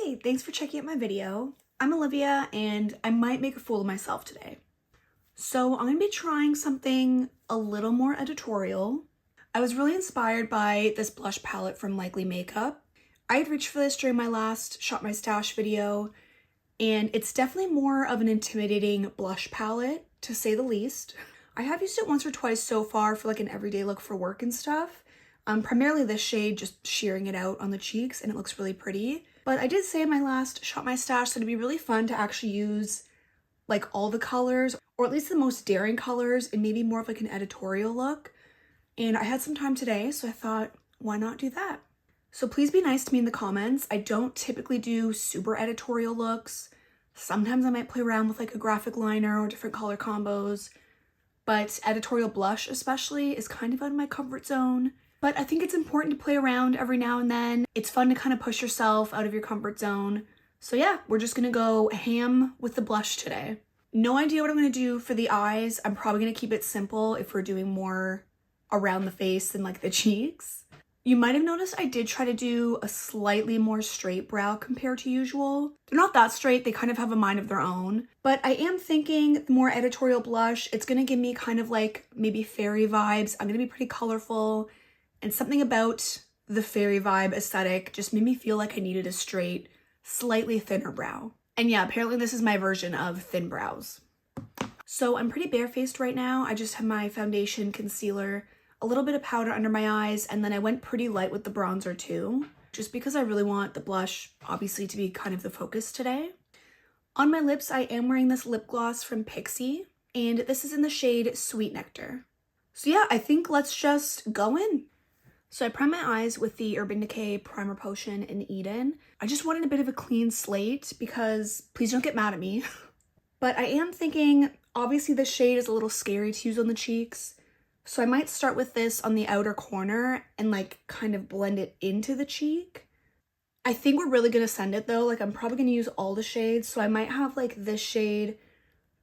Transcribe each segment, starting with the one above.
Hey, thanks for checking out my video. I'm Olivia and I might make a fool of myself today. So I'm going to be trying something a little more editorial. I was really inspired by this blush palette from Likely Makeup. I had reached for this during my last Shop My Stash video, and it's definitely more of an intimidating blush palette, to say the least. I have used it once or twice so far for like an everyday look for work and stuff. Primarily this shade, just shearing it out on the cheeks, and it looks really pretty. But I did say in my last Shop My Stash that it'd be really fun to actually use like all the colors, or at least the most daring colors, and maybe more of like an editorial look. And I had some time today, so I thought, why not do that? So please be nice to me in the comments. I don't typically do super editorial looks. Sometimes I might play around with like a graphic liner or different color combos, but editorial blush especially is kind of out of my comfort zone. But I think it's important to play around every now and then. It's fun to kind of push yourself out of your comfort zone. So yeah, we're just gonna go ham with the blush today. No idea what I'm gonna do for the eyes. I'm probably gonna keep it simple if we're doing more around the face than like the cheeks. You might have noticed I did try to do a slightly more straight brow compared to usual. They're not that straight, they kind of have a mind of their own. But I am thinking the more editorial blush, it's gonna give me kind of like maybe fairy vibes. I'm gonna be pretty colorful. And something about the fairy vibe aesthetic just made me feel like I needed a straight, slightly thinner brow. And yeah, apparently this is my version of thin brows. So I'm pretty barefaced right now. I just have my foundation, concealer, a little bit of powder under my eyes, and then I went pretty light with the bronzer too, just because I really want the blush obviously to be kind of the focus today. On my lips, I am wearing this lip gloss from Pixi, and this is in the shade Sweet Nectar. So yeah, I think let's just go in. So I prime my eyes with the Urban Decay Primer Potion in Eden. I just wanted a bit of a clean slate because, please don't get mad at me, but I am thinking, obviously this shade is a little scary to use on the cheeks, so I might start with this on the outer corner and like kind of blend it into the cheek. I think we're really gonna send it though, like I'm probably gonna use all the shades, so I might have like this shade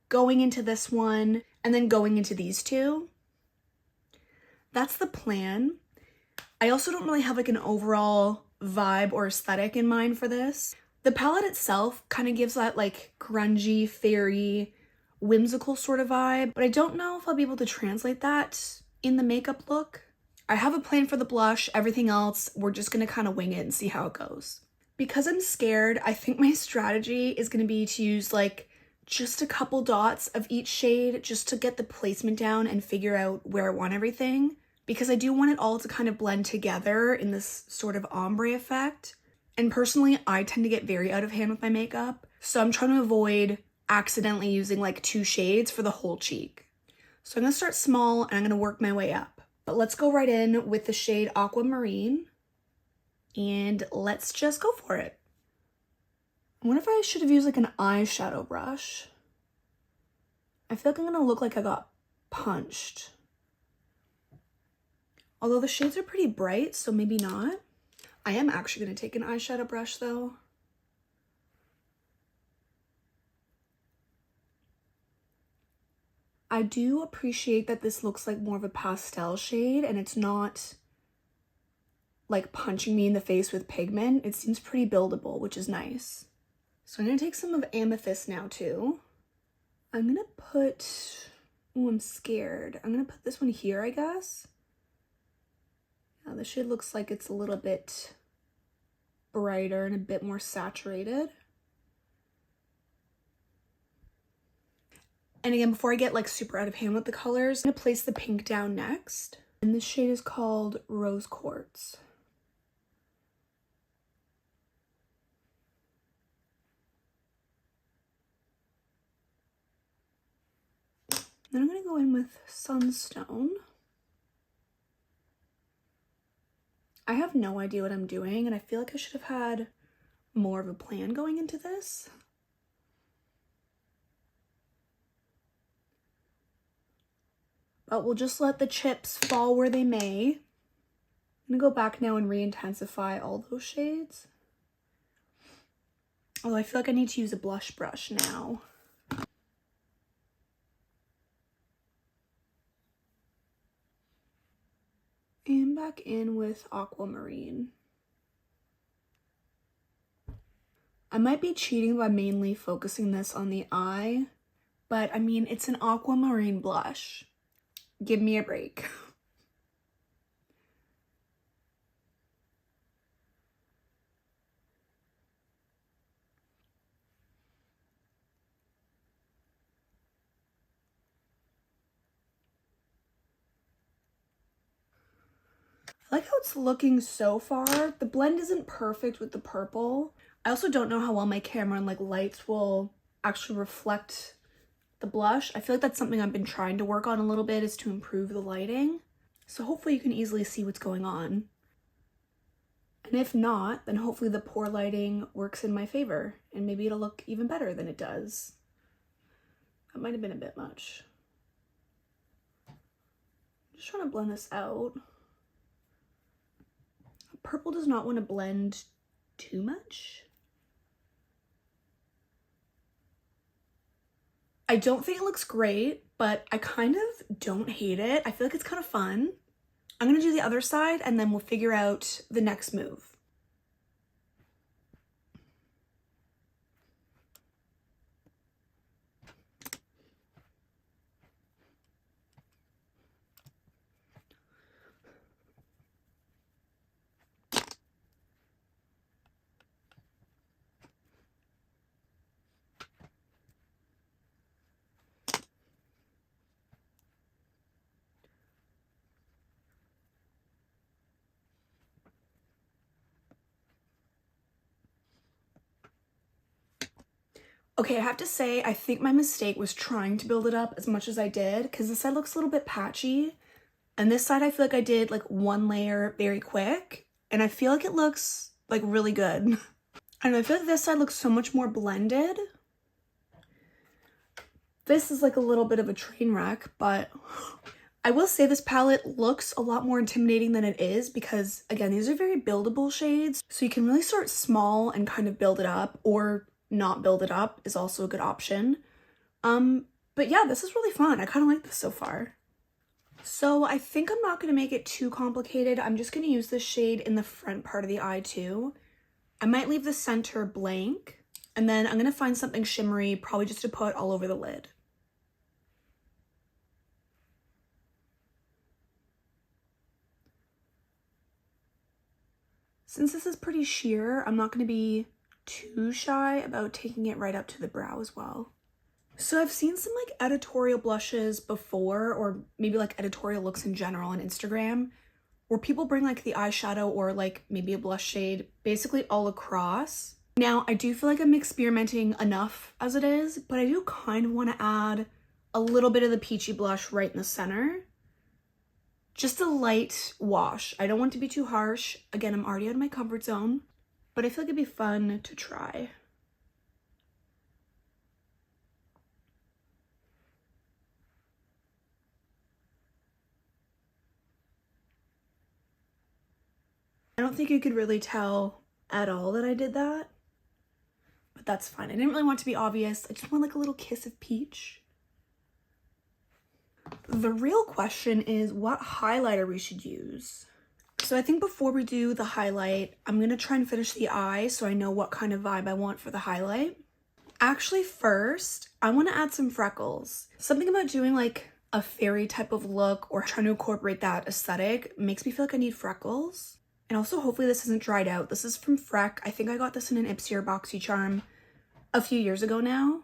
going into this one and then going into these two. That's the plan. I also don't really have like an overall vibe or aesthetic in mind for this. The palette itself kind of gives that like grungy, fairy, whimsical sort of vibe, but I don't know if I'll be able to translate that in the makeup look. I have a plan for the blush, everything else, we're just gonna kind of wing it and see how it goes. Because I'm scared, I think my strategy is gonna be to use like just a couple dots of each shade just to get the placement down and figure out where I want everything. Because I do want it all to kind of blend together in this sort of ombre effect. And personally, I tend to get very out of hand with my makeup, so I'm trying to avoid accidentally using like two shades for the whole cheek. So I'm gonna start small and I'm gonna work my way up. But let's go right in with the shade Aquamarine, and let's just go for it. I wonder if I should have used like an eyeshadow brush. I feel like I'm gonna look like I got punched. Although the shades are pretty bright, so maybe not. I am actually going to take an eyeshadow brush though. I do appreciate that this looks like more of a pastel shade and it's not like punching me in the face with pigment. It seems pretty buildable, which is nice. So I'm going to take some of Amethyst now too. I'm going to put, oh, I'm scared. I'm going to put this one here, I guess. Now the shade looks like it's a little bit brighter and a bit more saturated. And again, before I get like super out of hand with the colors, I'm gonna place the pink down next. And this shade is called Rose Quartz. Then I'm gonna go in with Sunstone. I have no idea what I'm doing, and I feel like I should have had more of a plan going into this. But we'll just let the chips fall where they may. I'm gonna go back now and re-intensify all those shades. Although I feel like I need to use a blush brush now. And back in with Aquamarine. I might be cheating by mainly focusing this on the eye, but I mean, it's an aquamarine blush. Give me a break. I like how it's looking so far. The blend isn't perfect with the purple. I also don't know how well my camera and like lights will actually reflect the blush. I feel like that's something I've been trying to work on a little bit, is to improve the lighting. So hopefully you can easily see what's going on. And if not, then hopefully the poor lighting works in my favor and maybe it'll look even better than it does. That might have been a bit much. I'm just trying to blend this out. Purple does not want to blend too much. I don't think it looks great, but I kind of don't hate it. I feel like it's kind of fun. I'm gonna do the other side and then we'll figure out the next move. Okay, I have to say, I think my mistake was trying to build it up as much as I did, because this side looks a little bit patchy, and this side I feel like I did like one layer very quick, and I feel like it looks like really good. I don't know, I feel like this side looks so much more blended. This is like a little bit of a train wreck, but I will say this palette looks a lot more intimidating than it is because, again, these are very buildable shades, so you can really start small and kind of build it up, or not build it up is also a good option. But yeah, this is really fun. I kind of like this so far. So I think I'm not going to make it too complicated. I'm just going to use this shade in the front part of the eye too. I might leave the center blank, and then I'm going to find something shimmery, probably just to put all over the lid. Since this is pretty sheer, I'm not going to be too shy about taking it right up to the brow as well. So I've seen some like editorial blushes before, or maybe like editorial looks in general on Instagram, where people bring like the eyeshadow or like maybe a blush shade basically all across. Now, I do feel like I'm experimenting enough as it is, but I do kind of want to add a little bit of the peachy blush right in the center. Just a light wash. I don't want it to be too harsh. Again, I'm already out of my comfort zone, but I feel like it'd be fun to try. I don't think you could really tell at all that I did that, but that's fine. I didn't really want it to be obvious. I just want like a little kiss of peach. The real question is what highlighter we should use. So I think before we do the highlight, I'm gonna try and finish the eye so I know what kind of vibe I want for the highlight. Actually, first, I want to add some freckles. Something about doing like a fairy type of look or trying to incorporate that aesthetic makes me feel like I need freckles. And also, hopefully this isn't dried out. This is from Freck. I think I got this in an Ipsy or BoxyCharm a few years ago now.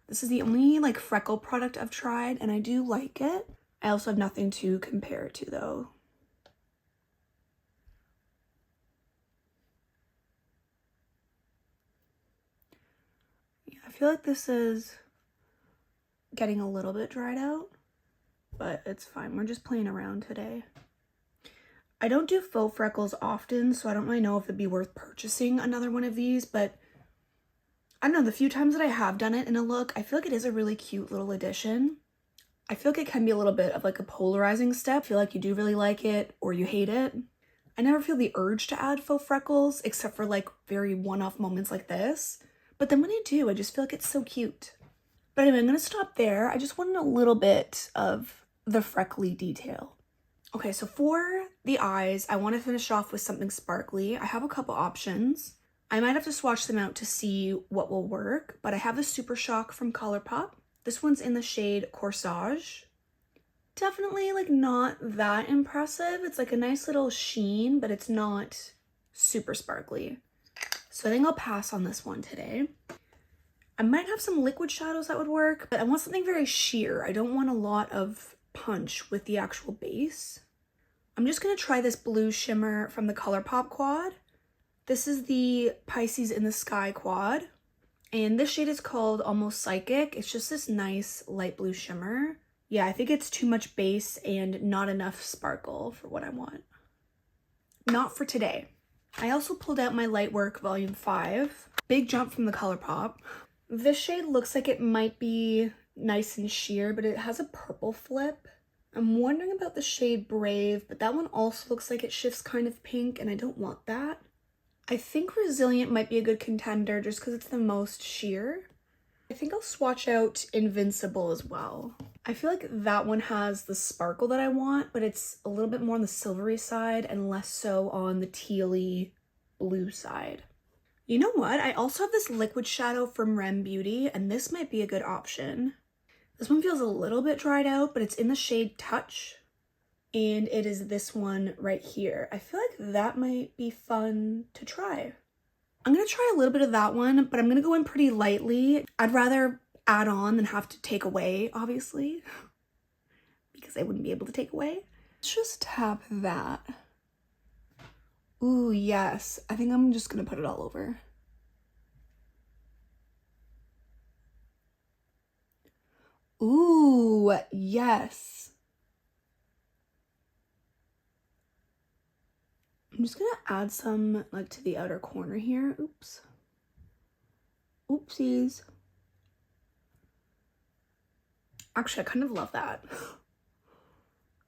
This is the only like freckle product I've tried, and I do like it. I also have nothing to compare it to though. Yeah, I feel like this is getting a little bit dried out, but it's fine. We're just playing around today. I don't do faux freckles often, so I don't really know if it'd be worth purchasing another one of these, but I don't know, the few times that I have done it in a look, I feel like it is a really cute little addition. I feel like it can be a little bit of like a polarizing step. I feel like you do really like it or you hate it. I never feel the urge to add faux freckles except for like very one-off moments like this. But then when I do, I just feel like it's so cute. But anyway, I'm gonna stop there. I just wanted a little bit of the freckly detail. Okay, so for the eyes, I want to finish off with something sparkly. I have a couple options. I might have to swatch them out to see what will work, but I have the Super Shock from Colourpop. This one's in the shade Corsage. Definitely like not that impressive. It's like a nice little sheen, but it's not super sparkly. So I think I'll pass on this one today. I might have some liquid shadows that would work, but I want something very sheer. I don't want a lot of punch with the actual base. I'm just gonna try this blue shimmer from the Colourpop quad. This is the Pisces in the Sky quad, and this shade is called Almost Psychic. It's just this nice light blue shimmer. Yeah, I think it's too much base and not enough sparkle for what I want. Not for today. I also pulled out my Lightwork Volume 5. Big jump from the Colourpop. This shade looks like it might be nice and sheer, but it has a purple flip. I'm wondering about the shade Brave, but that one also looks like it shifts kind of pink, and I don't want that. I think Resilient might be a good contender just because it's the most sheer. I think I'll swatch out Invincible as well. I feel like that one has the sparkle that I want, but it's a little bit more on the silvery side and less so on the tealy blue side. You know what? I also have this liquid shadow from Rem Beauty, and this might be a good option. This one feels a little bit dried out, but it's in the shade Touch, and it is this one right here. I feel like that might be fun to try. I'm gonna try a little bit of that one, but I'm gonna go in pretty lightly. I'd rather add on than have to take away, obviously, because I wouldn't be able to take away. Let's just tap that. Ooh, yes. I think I'm just gonna put it all over. Ooh, yes. I'm just gonna add some like to the outer corner here. Oops. Oopsies. Actually, I kind of love that.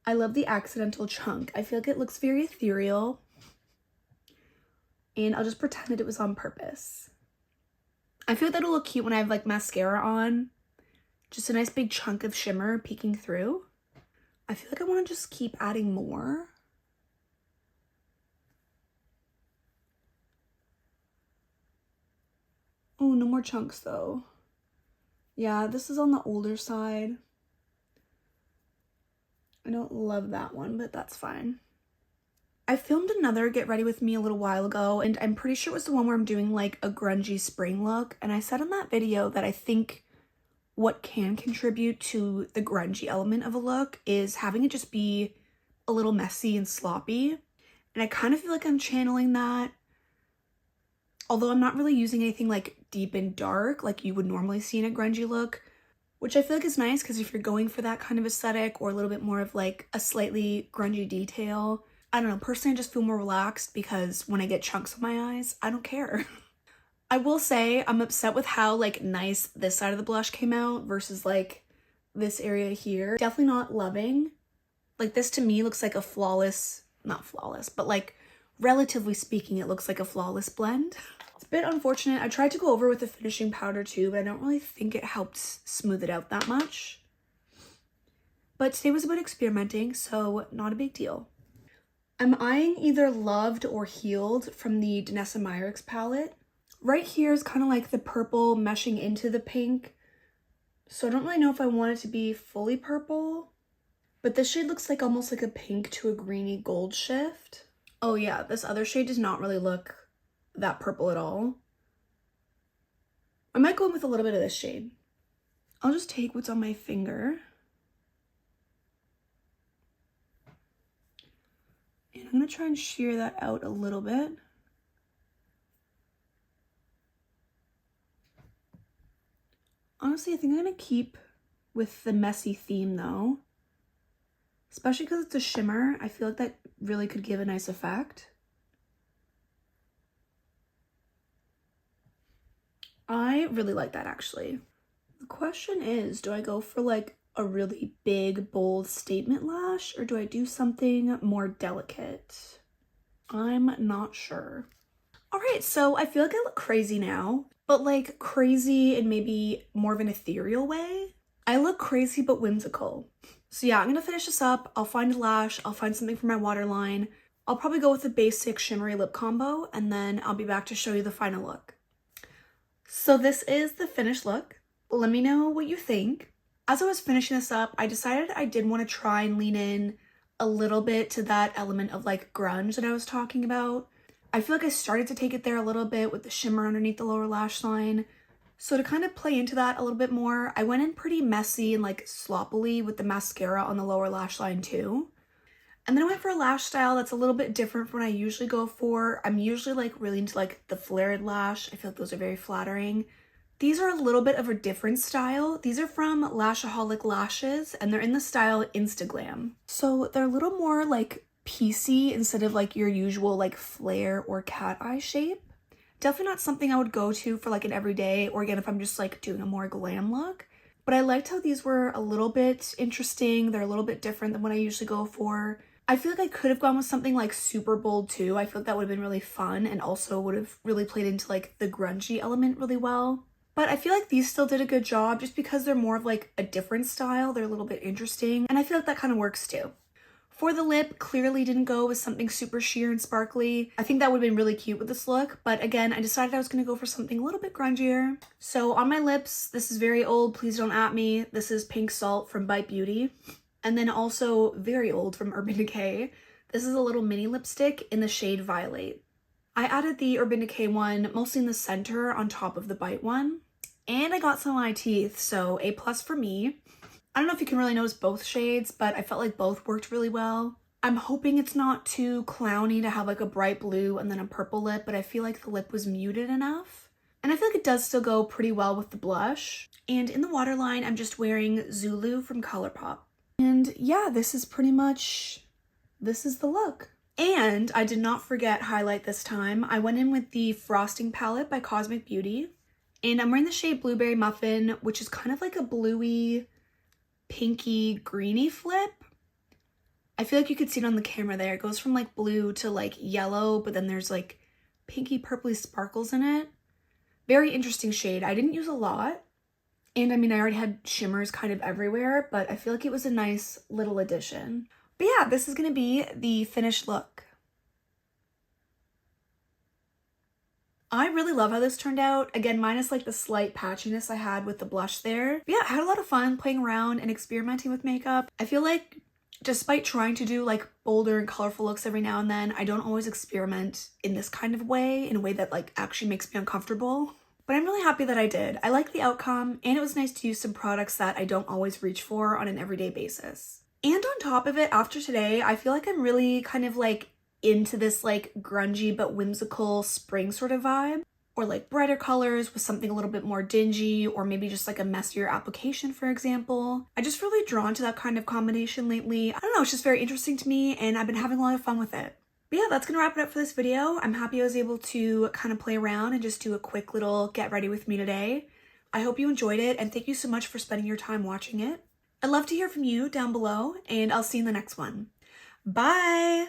I love the accidental chunk. I feel like it looks very ethereal. And I'll just pretend that it was on purpose. I feel like that'll look cute when I have like mascara on. Just a nice big chunk of shimmer peeking through. I feel like I want to just keep adding more. Oh, no more chunks though. Yeah, this is on the older side. I don't love that one, but that's fine. I filmed another Get Ready With Me a little while ago, and I'm pretty sure it was the one where I'm doing like a grungy spring look. And I said in that video that I think what can contribute to the grungy element of a look is having it just be a little messy and sloppy. And I kind of feel like I'm channeling that. Although I'm not really using anything like deep and dark like you would normally see in a grungy look, which I feel like is nice because if you're going for that kind of aesthetic or a little bit more of like a slightly grungy detail, I don't know, personally I just feel more relaxed because when I get chunks on my eyes, I don't care. I will say I'm upset with how like nice this side of the blush came out versus like this area here. Definitely not loving. Like this to me looks like a flawless, not flawless, but like relatively speaking, it looks like a flawless blend. It's a bit unfortunate. I tried to go over with the finishing powder too, but I don't really think it helped smooth it out that much. But today was about experimenting, so not a big deal. I'm eyeing either Loved or Healed from the Danessa Myricks palette. Right here is kind of like the purple meshing into the pink. So I don't really know if I want it to be fully purple. But this shade looks like almost like a pink to a greeny gold shift. Oh yeah, this other shade does not really look that purple at all. I might go in with a little bit of this shade. I'll just take what's on my finger. And I'm gonna try and shear that out a little bit. Honestly, I think I'm gonna keep with the messy theme though. Especially because it's a shimmer. I feel like that really could give a nice effect. I really like that actually. The question is, do I go for like a really big, bold statement lash or do I do something more delicate? I'm not sure. All right, so I feel like I look crazy now, but like crazy in maybe more of an ethereal way. I look crazy but whimsical. So yeah, I'm gonna finish this up. I'll find a lash, I'll find something for my waterline. I'll probably go with the basic shimmery lip combo, and then I'll be back to show you the final look. So this is the finished look. Let me know what you think. As I was finishing this up, I decided I did want to try and lean in a little bit to that element of like grunge that I was talking about. I feel like I started to take it there a little bit with the shimmer underneath the lower lash line. So to kind of play into that a little bit more, I went in pretty messy and like sloppily with the mascara on the lower lash line too. And then I went for a lash style that's a little bit different from what I usually go for. I'm usually like really into like the flared lash. I feel like those are very flattering. These are a little bit of a different style. These are from Lashaholic Lashes, and they're in the style Instaglam. So they're a little more like piecey instead of like your usual like flare or cat eye shape. Definitely not something I would go to for like an everyday, or again if I'm just like doing a more glam look. But I liked how these were a little bit interesting. They're a little bit different than what I usually go for. I feel like I could have gone with something like super bold too. I feel like that would have been really fun and also would have really played into like the grungy element really well. But I feel like these still did a good job just because they're more of like a different style. They're a little bit interesting, and I feel like that kind of works too. For the lip, clearly didn't go with something super sheer and sparkly. I think that would have been really cute with this look, but again, I decided I was going to go for something a little bit grungier. So on my lips, this is very old, please don't at me. This is Pink Salt from Bite Beauty. And then also very old from Urban Decay. This is a little mini lipstick in the shade Violet. I added the Urban Decay one mostly in the center on top of the Bite one. And I got some on my teeth, so A+ for me. I don't know if you can really notice both shades, but I felt like both worked really well. I'm hoping it's not too clowny to have like a bright blue and then a purple lip, but I feel like the lip was muted enough. And I feel like it does still go pretty well with the blush. And in the waterline, I'm just wearing Zulu from ColourPop. And yeah, this is the look. And I did not forget highlight this time. I went in with the Frosting palette by Cosmic Beauty. And I'm wearing the shade Blueberry Muffin, which is kind of like a bluey, pinky, greeny flip. I feel like you could see it on the camera there. It goes from like blue to like yellow, but then there's like pinky purpley sparkles in it. Very interesting shade. I didn't use a lot. And I mean, I already had shimmers kind of everywhere, but I feel like it was a nice little addition. But yeah, this is going to be the finished look. I really love how this turned out. Again, minus like the slight patchiness I had with the blush there. But yeah, I had a lot of fun playing around and experimenting with makeup. I feel like despite trying to do like bolder and colorful looks every now and then, I don't always experiment in this kind of way, in a way that like actually makes me uncomfortable. But I'm really happy that I did. I like the outcome, and it was nice to use some products that I don't always reach for on an everyday basis. And on top of it, after today, I feel like I'm really kind of like into this like grungy but whimsical spring sort of vibe, or like brighter colors with something a little bit more dingy, or maybe just like a messier application, for example. I just really drawn to that kind of combination lately. I don't know, it's just very interesting to me, and I've been having a lot of fun with it. But yeah, that's gonna wrap it up for this video. I'm happy I was able to kind of play around and just do a quick little get ready with me today. I hope you enjoyed it, and thank you so much for spending your time watching it. I'd love to hear from you down below, and I'll see you in the next one. Bye!